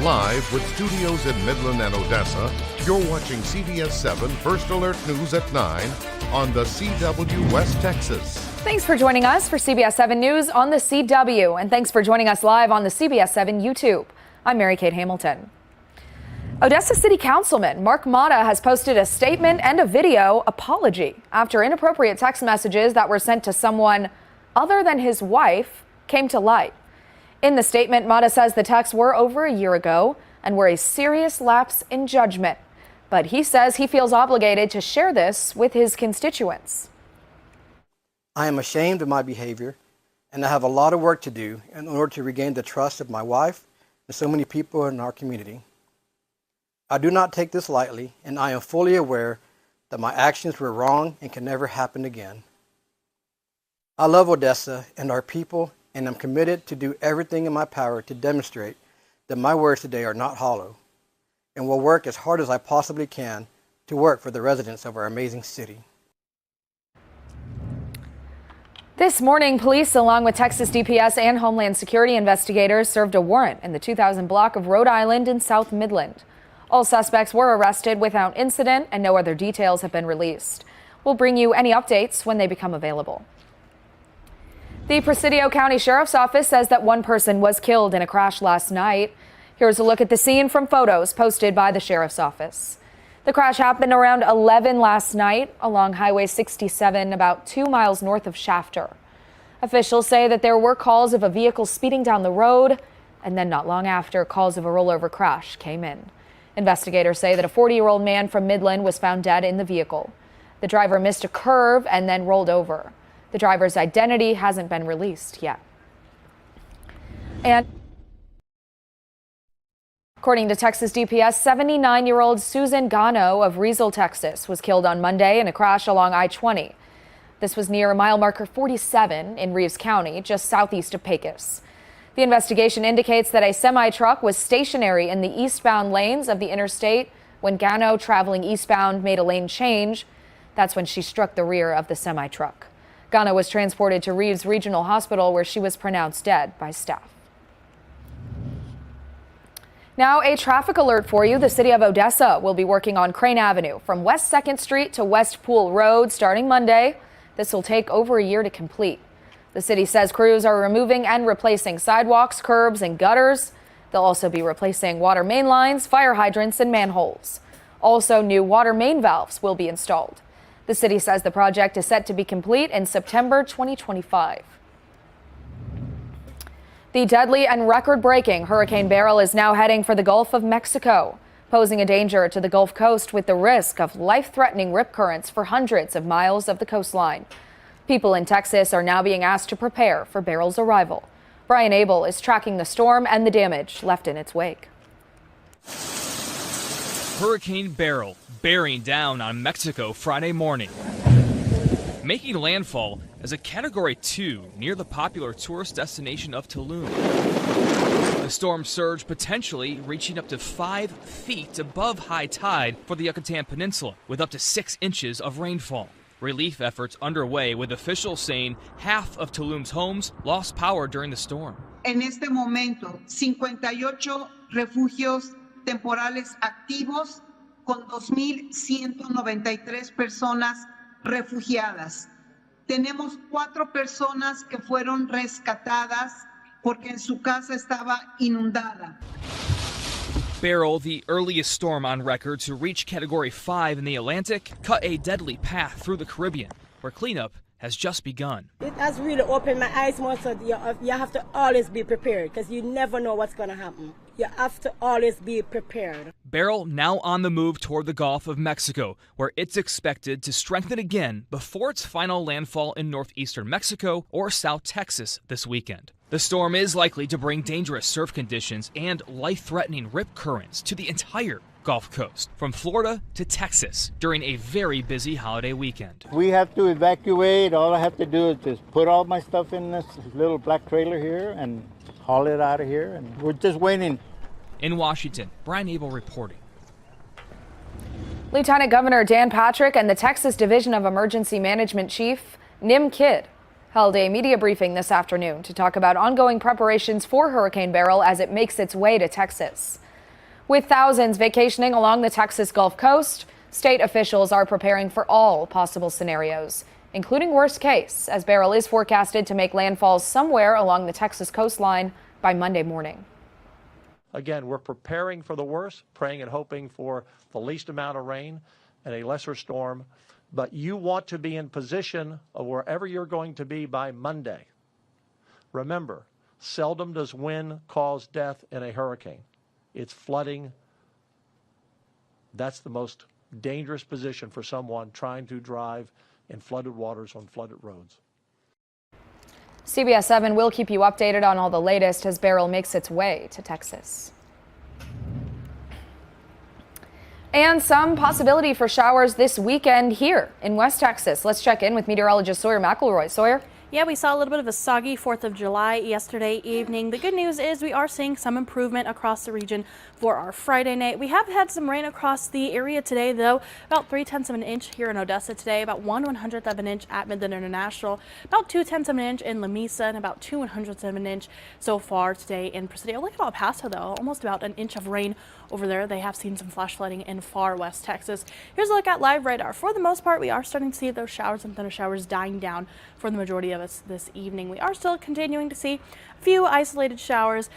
live with studios in Midland and Odessa. You're watching CBS7 First Alert News at 9 on the CW West Texas. Thanks for joining us for CBS7 News on the CW, and thanks for joining us live on the CBS7 YouTube. I'm Mary Kate Hamilton. Odessa City Councilman Mark Mata has posted a statement and a video apology after inappropriate text messages that were sent to someone other than his wife came to light. In the statement, Mata says the texts were over a year ago and were a serious lapse in judgment. But he says he feels obligated to share this with his constituents. I am ashamed of my behavior, and I have a lot of work to do in order to regain the trust of my wife and so many people in our community. I do not take this lightly, and I am fully aware that my actions were wrong and can never happen again. I love Odessa and our people, and I'm committed to do everything in my power to demonstrate that my words today are not hollow, and will work as hard as I possibly can to work for the residents of our amazing city. This morning, police, along with Texas DPS and Homeland Security investigators, served a warrant in the 2000 block of Rhode Island in South Midland. All suspects were arrested without incident, and no other details have been released. We'll bring you any updates when they become available. The Presidio County Sheriff's Office says that one person was killed in a crash last night. Here's a look at the scene from photos posted by the Sheriff's Office. The crash happened around 11 last night along Highway 67, about 2 miles north of Shafter. Officials say that there were calls of a vehicle speeding down the road, and then not long after, calls of a rollover crash came in. Investigators say that a 40-year-old man from Midland was found dead in the vehicle. The driver missed a curve and then rolled over. The driver's identity hasn't been released yet. And according to Texas DPS, 79-year-old Susan Gano of Riesel, Texas, was killed on Monday in a crash along I-20. This was near mile marker 47 in Reeves County, just southeast of Pecos. The investigation indicates that a semi-truck was stationary in the eastbound lanes of the interstate when Gano, traveling eastbound, made a lane change. That's when she struck the rear of the semi-truck. Gano was transported to Reeves Regional Hospital, where she was pronounced dead by staff. Now, a traffic alert for you. The city of Odessa will be working on Crane Avenue from West 2nd Street to West Pool Road starting Monday. This will take over a year to complete. The city says crews are removing and replacing sidewalks, curbs, and gutters. They'll also be replacing water main lines, fire hydrants, and manholes. Also, new water main valves will be installed. The city says the project is set to be complete in September 2025. The deadly and record-breaking Hurricane Beryl is now heading for the Gulf of Mexico, posing a danger to the Gulf Coast with the risk of life-threatening rip currents for hundreds of miles of the coastline. People in Texas are now being asked to prepare for Beryl's arrival. Brian Abel is tracking the storm and the damage left in its wake. Hurricane Beryl bearing down on Mexico Friday morning, making landfall as a Category 2 near the popular tourist destination of Tulum. The storm surge potentially reaching up to 5 feet above high tide for the Yucatan Peninsula, with up to 6 inches of rainfall. Relief efforts underway, with officials saying half of Tulum's homes lost power during the storm. En este momento, 58 refugios temporales activos con 2,193 personas refugiadas. Tenemos 4 personas que fueron rescatadas porque en su casa estaba inundada. Beryl, the earliest storm on record to reach Category 5 in the Atlantic, cut a deadly path through the Caribbean, where cleanup has just begun. It has really opened my eyes more, so you have to always be prepared, because you never know what's going to happen. You have to always be prepared. Beryl now on the move toward the Gulf of Mexico, where it's expected to strengthen again before its final landfall in northeastern Mexico or South Texas this weekend. The storm is likely to bring dangerous surf conditions and life-threatening rip currents to the entire Gulf Coast, from Florida to Texas, during a very busy holiday weekend. We have to evacuate. All I have to do is just put all my stuff in this little black trailer here and haul it out of here, and we're just waiting. In Washington, Brian Abel reporting. Lieutenant Governor Dan Patrick and the Texas Division of Emergency Management Chief Nim Kidd held a media briefing this afternoon to talk about ongoing preparations for Hurricane Beryl as it makes its way to Texas. With thousands vacationing along the Texas Gulf Coast, state officials are preparing for all possible scenarios, including worst case, as Beryl is forecasted to make landfall somewhere along the Texas coastline by Monday morning. Again, we're preparing for the worst, praying and hoping for the least amount of rain and a lesser storm. But you want to be in position of wherever you're going to be by Monday. Remember, seldom does wind cause death in a hurricane. It's flooding. That's the most dangerous position for someone trying to drive in flooded waters on flooded roads. CBS7 will keep you updated on all the latest as Beryl makes its way to Texas. And some possibility for showers this weekend here in West Texas. Let's check in with meteorologist Sawyer McElroy. Sawyer? Yeah, we saw a little bit of a soggy 4th of July yesterday evening. The good news is we are seeing some improvement across the region for our Friday night. We have had some rain across the area today, though. About 3/10 of an inch here in Odessa today, about 1/100th of an inch at Midland International, about 2/10 of an inch in Lamesa, and about 2/100th of an inch so far today in Presidio. Look at El Paso, though, almost about an inch of rain over there. They have seen some flash flooding in far west Texas. Here's a look at live radar. For the most part, we are starting to see those showers and thunder showers dying down for the majority of us this evening. We are still continuing to see a few isolated showers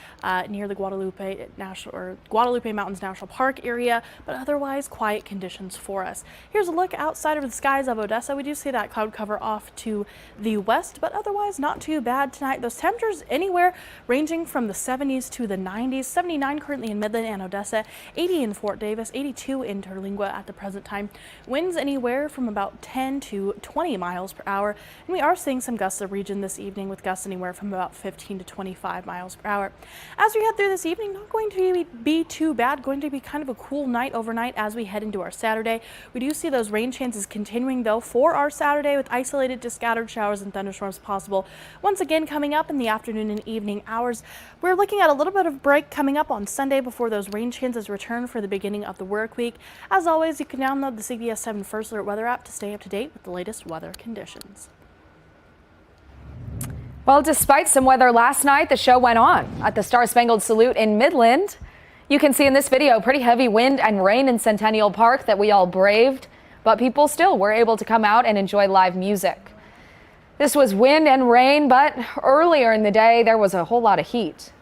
near the Guadalupe Mountains National Park area, but otherwise quiet conditions for us. Here's a look outside of the skies of Odessa. We do see that cloud cover off to the west, but otherwise not too bad tonight. Those temperatures anywhere ranging from the 70s to the 90s. 79 currently in Midland and Odessa, 80 in Fort Davis, 82 in Terlingua at the present time. Winds anywhere from about 10 to 20 miles per hour, and we are seeing some gusts of region this evening with gusts anywhere from about 15 to 25 miles per hour. As we head through this evening, not going to be too bad, going to be kind of a cool night overnight as we head into our Saturday. We do see those rain chances continuing though for our Saturday, with isolated to scattered showers and thunderstorms possible once again coming up in the afternoon and evening hours. We're looking at a little bit of break coming up on Sunday before those rain chances return for the beginning of the work week. As always, you can download the CBS7 First Alert weather app to stay up to date with the latest weather conditions. Well, despite some weather last night, the show went on at the Star-Spangled Salute in Midland. You can see in this video pretty heavy wind and rain in Centennial Park that we all braved, but people still were able to come out and enjoy live music. This was wind and rain, but earlier in the day, there was a whole lot of heat.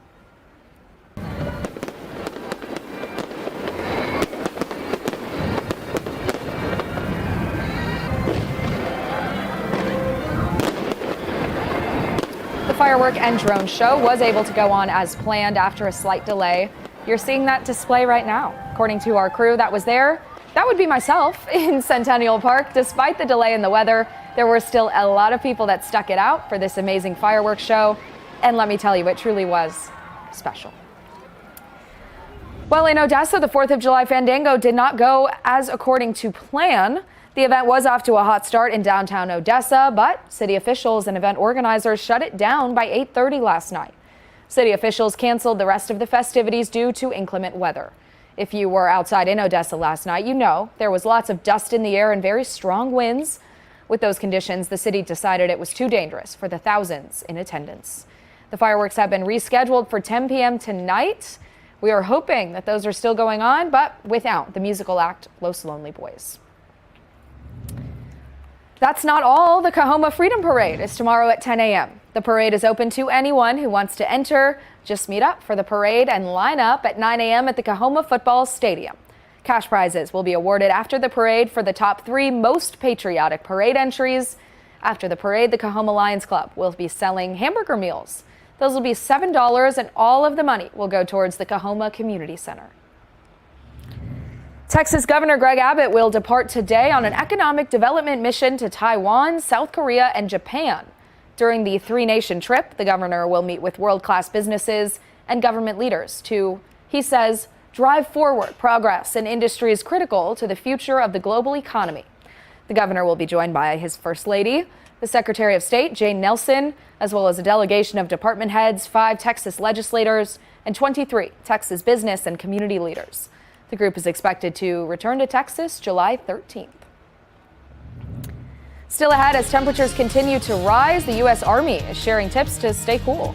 The firework and drone show was able to go on as planned after a slight delay. You're seeing that display right now. According to our crew that was there, that would be myself in Centennial Park. Despite the delay in the weather, there were still a lot of people that stuck it out for this amazing fireworks show. And let me tell you, it truly was special. Well, in Odessa, the 4th of July Fandango did not go as according to plan. The event was off to a hot start in downtown Odessa, but city officials and event organizers shut it down by 8:30 last night. City officials canceled the rest of the festivities due to inclement weather. If you were outside in Odessa last night, you know there was lots of dust in the air and very strong winds. With those conditions, the city decided it was too dangerous for the thousands in attendance. The fireworks have been rescheduled for 10 p.m. tonight. We are hoping that those are still going on, but without the musical act Los Lonely Boys. That's not all. The Coahoma Freedom Parade is tomorrow at 10 a.m. The parade is open to anyone who wants to enter. Just meet up for the parade and line up at 9 a.m. at the Coahoma Football Stadium. Cash prizes will be awarded after the parade for the top 3 most patriotic parade entries. After the parade, the Coahoma Lions Club will be selling hamburger meals. Those will be $7, and all of the money will go towards the Coahoma Community Center. Texas Governor Greg Abbott will depart today on an economic development mission to Taiwan, South Korea, and Japan. During the 3-nation trip, the governor will meet with world-class businesses and government leaders to, he says, drive forward progress in industries critical to the future of the global economy. The governor will be joined by his First Lady, the Secretary of State, Jane Nelson, as well as a delegation of department heads, 5 Texas legislators, and 23 Texas business and community leaders. The group is expected to return to Texas July 13th. Still ahead, as temperatures continue to rise, the U.S. Army is sharing tips to stay cool.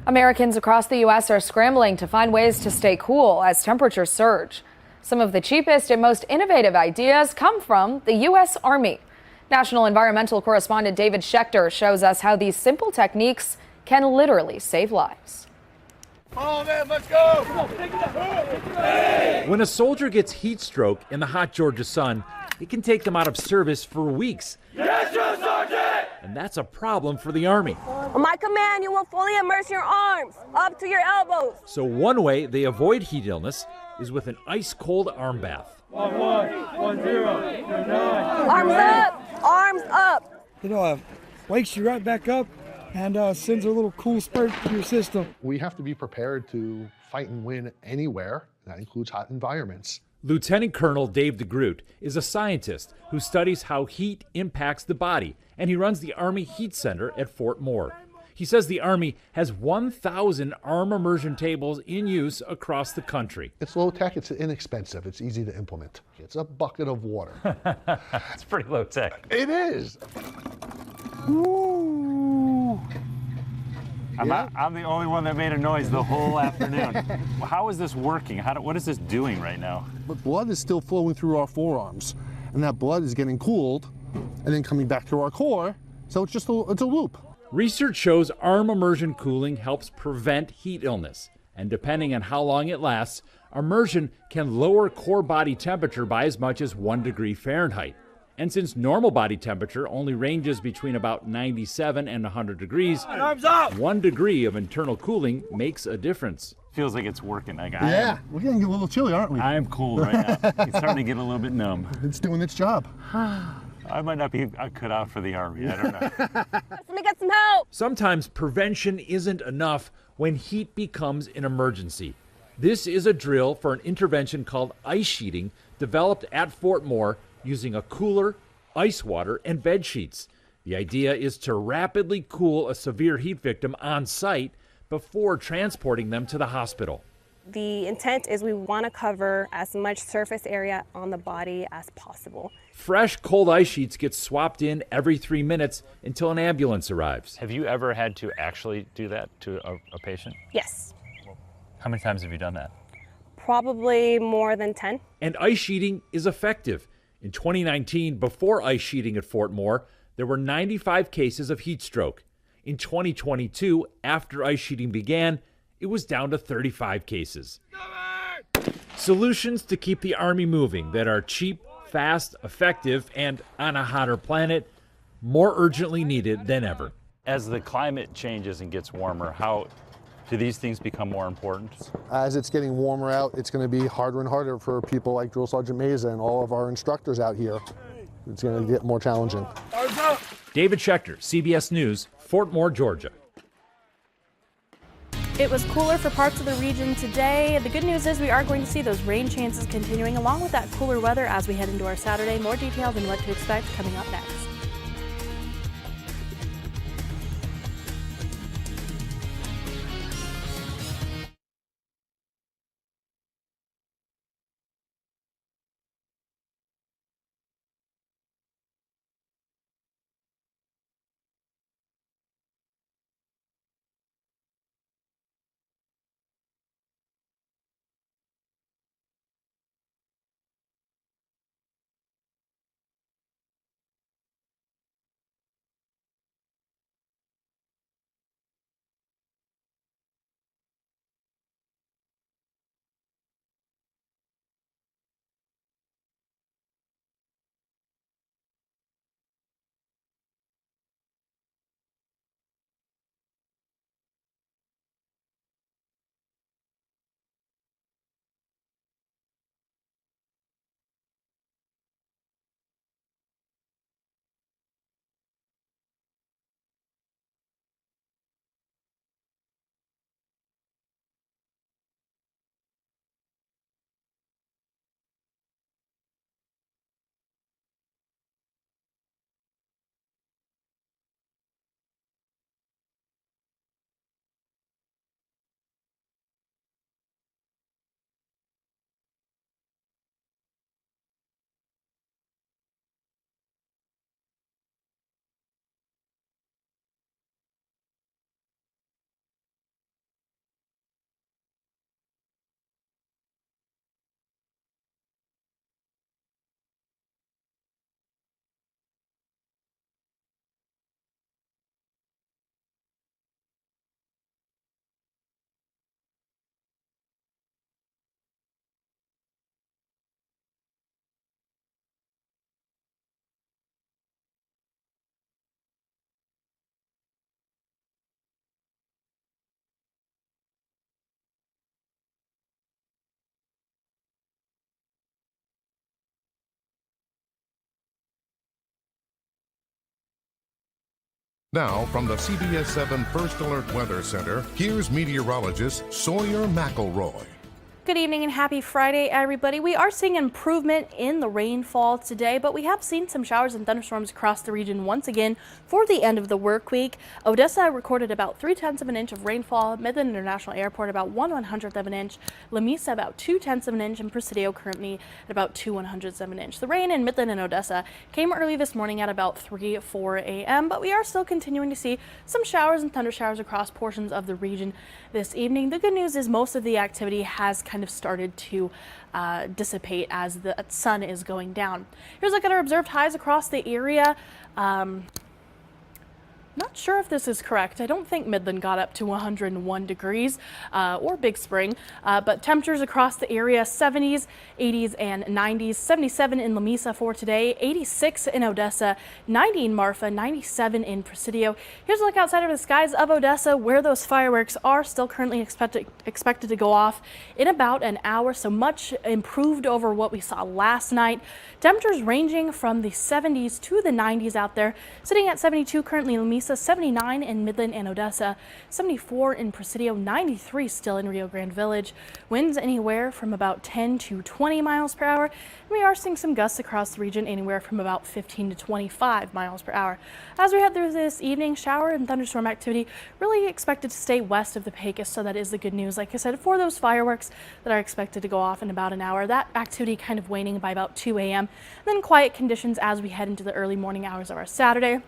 Americans across the U.S. are scrambling to find ways to stay cool as temperatures surge. Some of the cheapest and most innovative ideas come from the U.S. Army. National environmental correspondent David Schechter shows us how these simple techniques can literally save lives. Oh man, let's go! When a soldier gets heat stroke in the hot Georgia sun, it can take them out of service for weeks. Yes, sir, Sergeant! And that's a problem for the Army. On my command, you will fully immerse your arms up to your elbows. So one way they avoid heat illness is with an ice-cold arm bath. 1-1, 1-0, 9. Arms up! Arms up! Wakes you right back up and sends a little cool spurt to your system. We have to be prepared to fight and win anywhere. That includes hot environments. Lieutenant Colonel Dave DeGroot is a scientist who studies how heat impacts the body, and he runs the Army Heat Center at Fort Moore. He says the Army has 1,000 arm immersion tables in use across the country. It's low tech, it's inexpensive, it's easy to implement. It's a bucket of water. It's pretty low tech. It is. Ooh. I'm the only one that made a noise the whole afternoon. How is this working? What is this doing right now? But blood is still flowing through our forearms, and that blood is getting cooled and then coming back to our core, so it's just it's a loop. Research shows arm immersion cooling helps prevent heat illness, and depending on how long it lasts, immersion can lower core body temperature by as much as 1 degree Fahrenheit. And since normal body temperature only ranges between about 97 and 100 degrees, 1 degree of internal cooling makes a difference. Feels like it's working. We're getting a little chilly, aren't we? I am cold right now. It's starting to get a little bit numb. It's doing its job. I might not be cut out for the Army. I don't know. Let me get some help. Sometimes prevention isn't enough when heat becomes an emergency. This is a drill for an intervention called ice sheeting, developed at Fort Moore using a cooler, ice water, and bed sheets. The idea is to rapidly cool a severe heat victim on site before transporting them to the hospital. The intent is we want to cover as much surface area on the body as possible. Fresh, cold ice sheets get swapped in every 3 minutes until an ambulance arrives. Have you ever had to actually do that to a patient? Yes. How many times have you done that? Probably more than 10. And ice sheeting is effective. In 2019, before ice sheeting at Fort Moore, there were 95 cases of heat stroke. In 2022, after ice sheeting began, it was down to 35 cases. Solutions to keep the Army moving that are cheap, fast, effective, and on a hotter planet, more urgently needed than ever. As the climate changes and gets warmer, how do these things become more important? As it's getting warmer out, it's going to be harder and harder for people like Drill Sergeant Meza and all of our instructors out here. It's going to get more challenging. David Schechter, CBS News, Fort Moore, Georgia. It was cooler for parts of the region today. The good news is we are going to see those rain chances continuing along with that cooler weather as we head into our Saturday. More details and what to expect coming up next. Now, from the CBS7 First Alert Weather Center, here's meteorologist Sawyer McElroy. Good evening and happy Friday, everybody. We are seeing improvement in the rainfall today, but we have seen some showers and thunderstorms across the region once again for the end of the work week. Odessa recorded about 0.3 of an inch of rainfall, Midland International Airport about 1/100th of an inch, La Mesa about 0.2 of an inch, and Presidio currently at about 2/100ths of an inch. The rain in Midland and Odessa came early this morning at about 3-4 a.m., but we are still continuing to see some showers and thunder showers across portions of the region this evening. The good news is most of the activity has kind of started to dissipate as the sun is going down. Here's a look at our observed highs across the area. Not sure if this is correct. I don't think Midland got up to 101 degrees or Big Spring, but temperatures across the area 70s, 80s, and 90s. 77 in La Mesa for today, 86 in Odessa, 90 in Marfa, 97 in Presidio. Here's a look outside of the skies of Odessa where those fireworks are still currently expected to go off in about an hour, so much improved over what we saw last night. Temperatures ranging from the 70s to the 90s out there, sitting at 72 currently in La Mesa, 79 in Midland and Odessa, 74 in Presidio, 93 still in Rio Grande Village. Winds anywhere from about 10 to 20 miles per hour. We are seeing some gusts across the region anywhere from about 15 to 25 miles per hour. As we head through this evening, shower and thunderstorm activity really expected to stay west of the Pecos, so that is the good news. Like I said, for those fireworks that are expected to go off in about an hour, that activity kind of waning by about 2 a.m. Then quiet conditions as we head into the early morning hours of our Saturday.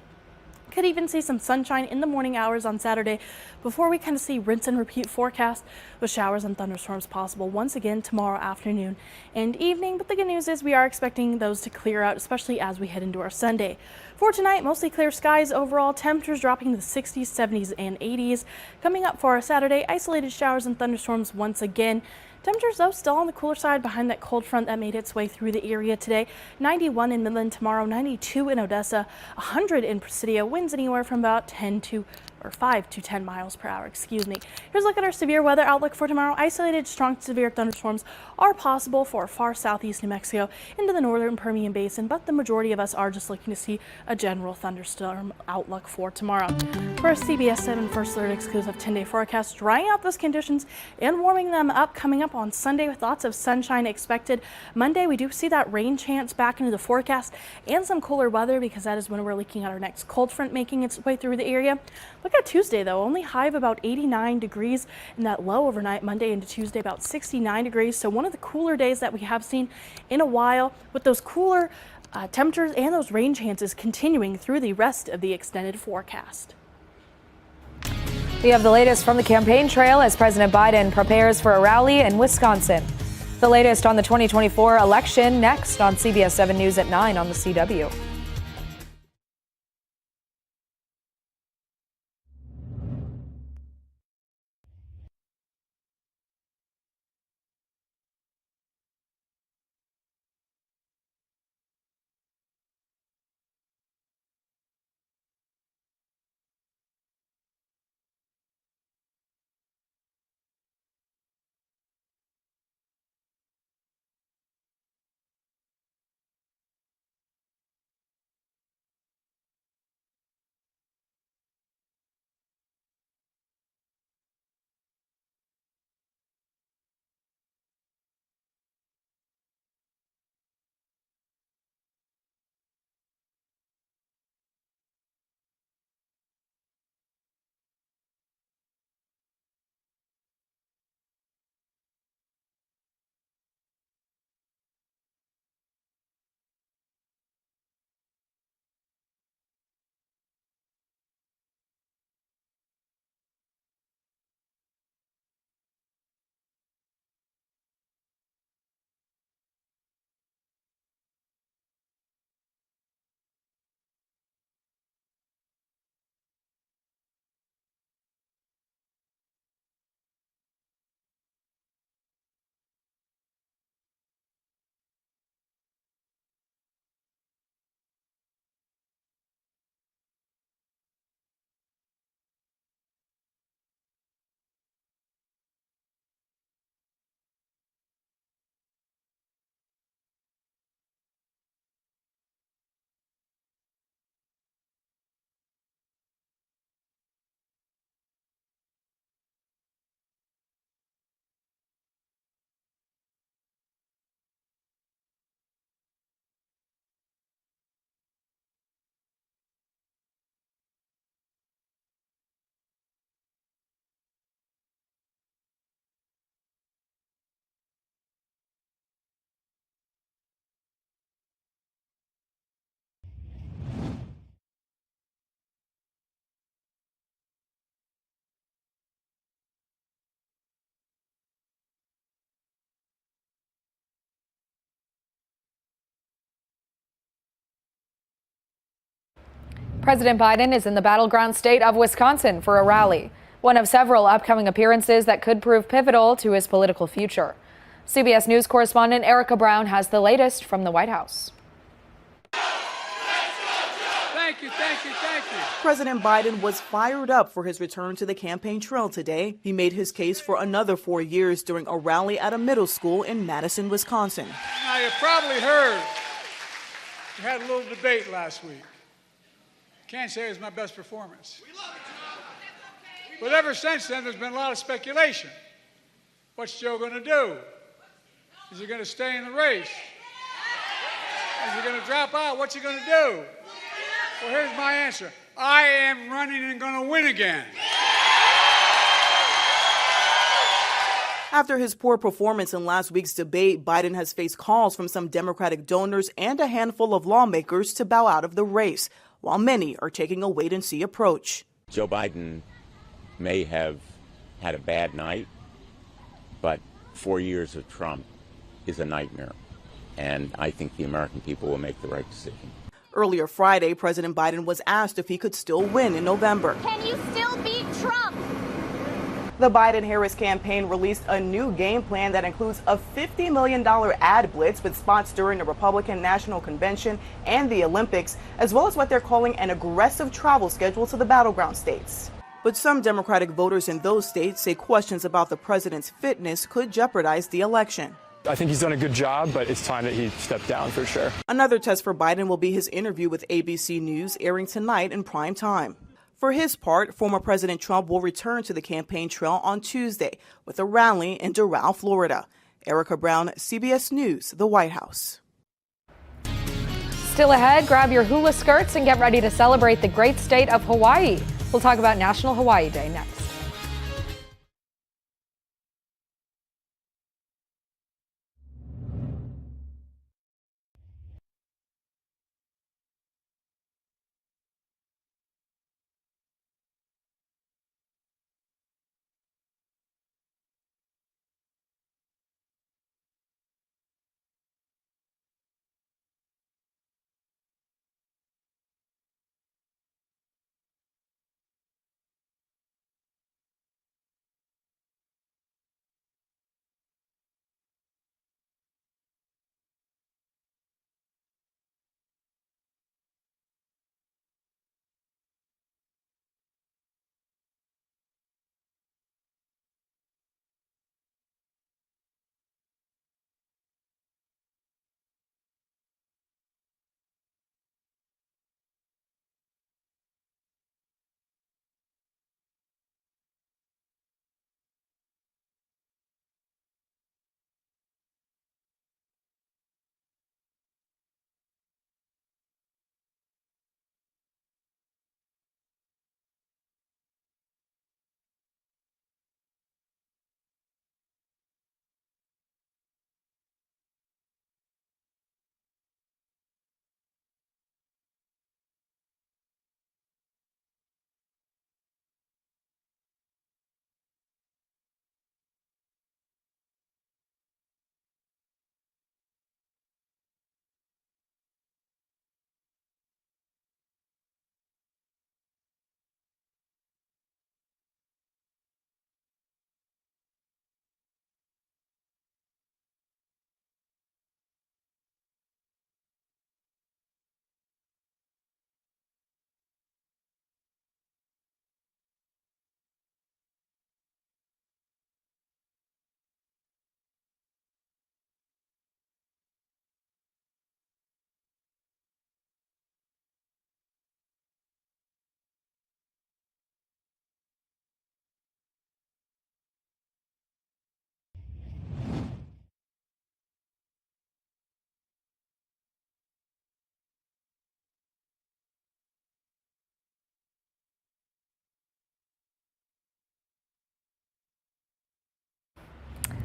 Could even see some sunshine in the morning hours on Saturday before we kind of see rinse and repeat forecast with showers and thunderstorms possible once again tomorrow afternoon and evening. But the good news is we are expecting those to clear out, especially as we head into our Sunday. For tonight, mostly clear skies overall, temperatures dropping to the 60s, 70s, and 80s. Coming up for our Saturday, isolated showers and thunderstorms once again. Temperatures, though, still on the cooler side behind that cold front that made its way through the area today. 91 in Midland tomorrow, 92 in Odessa, 100 in Presidio. Winds anywhere from about 5 to 10 miles per hour, excuse me. Here's a look at our severe weather outlook for tomorrow. Isolated strong to severe thunderstorms are possible for far southeast New Mexico into the northern Permian Basin, but the majority of us are just looking to see a general thunderstorm outlook for tomorrow. For our CBS7 First Alert exclusive 10-day forecast, drying out those conditions and warming them up coming up on Sunday with lots of sunshine expected. Monday, we do see that rain chance back into the forecast and some cooler weather because that is when we're looking at our next cold front making its way through the area. Look at Tuesday, though, only high of about 89 degrees and that low overnight Monday into Tuesday about 69 degrees. So one of the cooler days that we have seen in a while with those cooler temperatures and those rain chances continuing through the rest of the extended forecast. We have the latest from the campaign trail as President Biden prepares for a rally in Wisconsin. The latest on the 2024 election next on CBS 7 News at 9 on the CW. President Biden is in the battleground state of Wisconsin for a rally, one of several upcoming appearances that could prove pivotal to his political future. CBS News correspondent Erica Brown has the latest from the White House. Thank you. President Biden was fired up for his return to the campaign trail today. He made his case for another 4 years during a rally at a middle school in Madison, Wisconsin. Now, you probably heard we had a little debate last week. Can't say it was my best performance. But ever since then, there's been a lot of speculation. What's Joe going to do? Is he going to stay in the race? Is he going to drop out? What's he going to do? Well, here's my answer. I am running and going to win again. After his poor performance in last week's debate, Biden has faced calls from some Democratic donors and a handful of lawmakers to bow out of the race, while many are taking a wait-and-see approach. Joe Biden may have had a bad night, but 4 years of Trump is a nightmare, and I think the American people will make the right decision. Earlier Friday, President Biden was asked if he could still win in November. Can you still beat Trump? The Biden-Harris campaign released a new game plan that includes a $50 million ad blitz with spots during the Republican National Convention and the Olympics, as well as what they're calling an aggressive travel schedule to the battleground states. But some Democratic voters in those states say questions about the president's fitness could jeopardize the election. I think he's done a good job, but it's time that he stepped down for sure. Another test for Biden will be his interview with ABC News, airing tonight in prime time. For his part, former President Trump will return to the campaign trail on Tuesday with a rally in Doral, Florida. Erica Brown, CBS News, the White House. Still ahead, grab your hula skirts and get ready to celebrate the great state of Hawaii. We'll talk about National Hawaii Day next.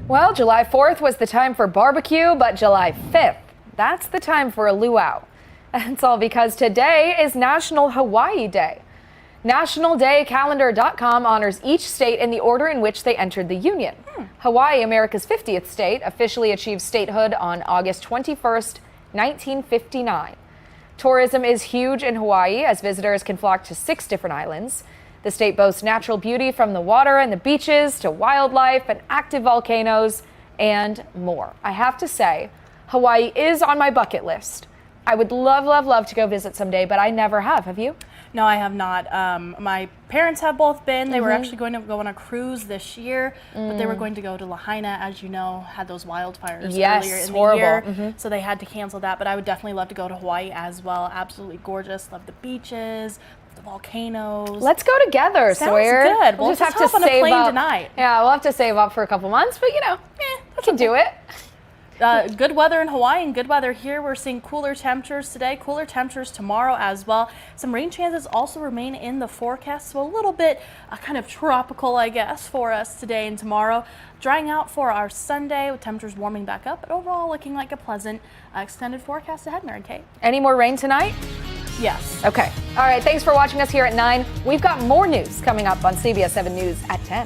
Well, July 4th was the time for barbecue, but July 5th, that's the time for a luau. That's all because today is National Hawaii Day. NationalDayCalendar.com honors each state in the order in which they entered the Union. Hawaii, America's 50th state, officially achieved statehood on August 21st, 1959. Tourism is huge in Hawaii as visitors can flock to 6 different islands. The state boasts natural beauty from the water and the beaches to wildlife and active volcanoes and more. I have to say, Hawaii is on my bucket list. I would love to go visit someday, but I never have. Have you? No, I have not. My parents have both been. They were actually going to go on a cruise this year, but they were going to go to Lahaina, as you know, had those wildfires earlier in the year. So they had to cancel that, but I would definitely love to go to Hawaii as well. Absolutely gorgeous. Love the beaches, the volcanoes. Let's go together, Sawyer. Sounds good. We'll We'll just have hop to on a save plane up tonight. Yeah, we'll have to save up for a couple months, but we can do it. Good weather in Hawaii and good weather here. We're seeing cooler temperatures today, cooler temperatures tomorrow as well. Some rain chances also remain in the forecast, so a little bit kind of tropical, I guess, for us today and tomorrow. Drying out for our Sunday with temperatures warming back up, but overall looking like a pleasant extended forecast ahead, Mary Kate. Any more rain tonight? Yes. Okay. All right. Thanks for watching us here at 9. We've got more news coming up on CBS7 News at 10.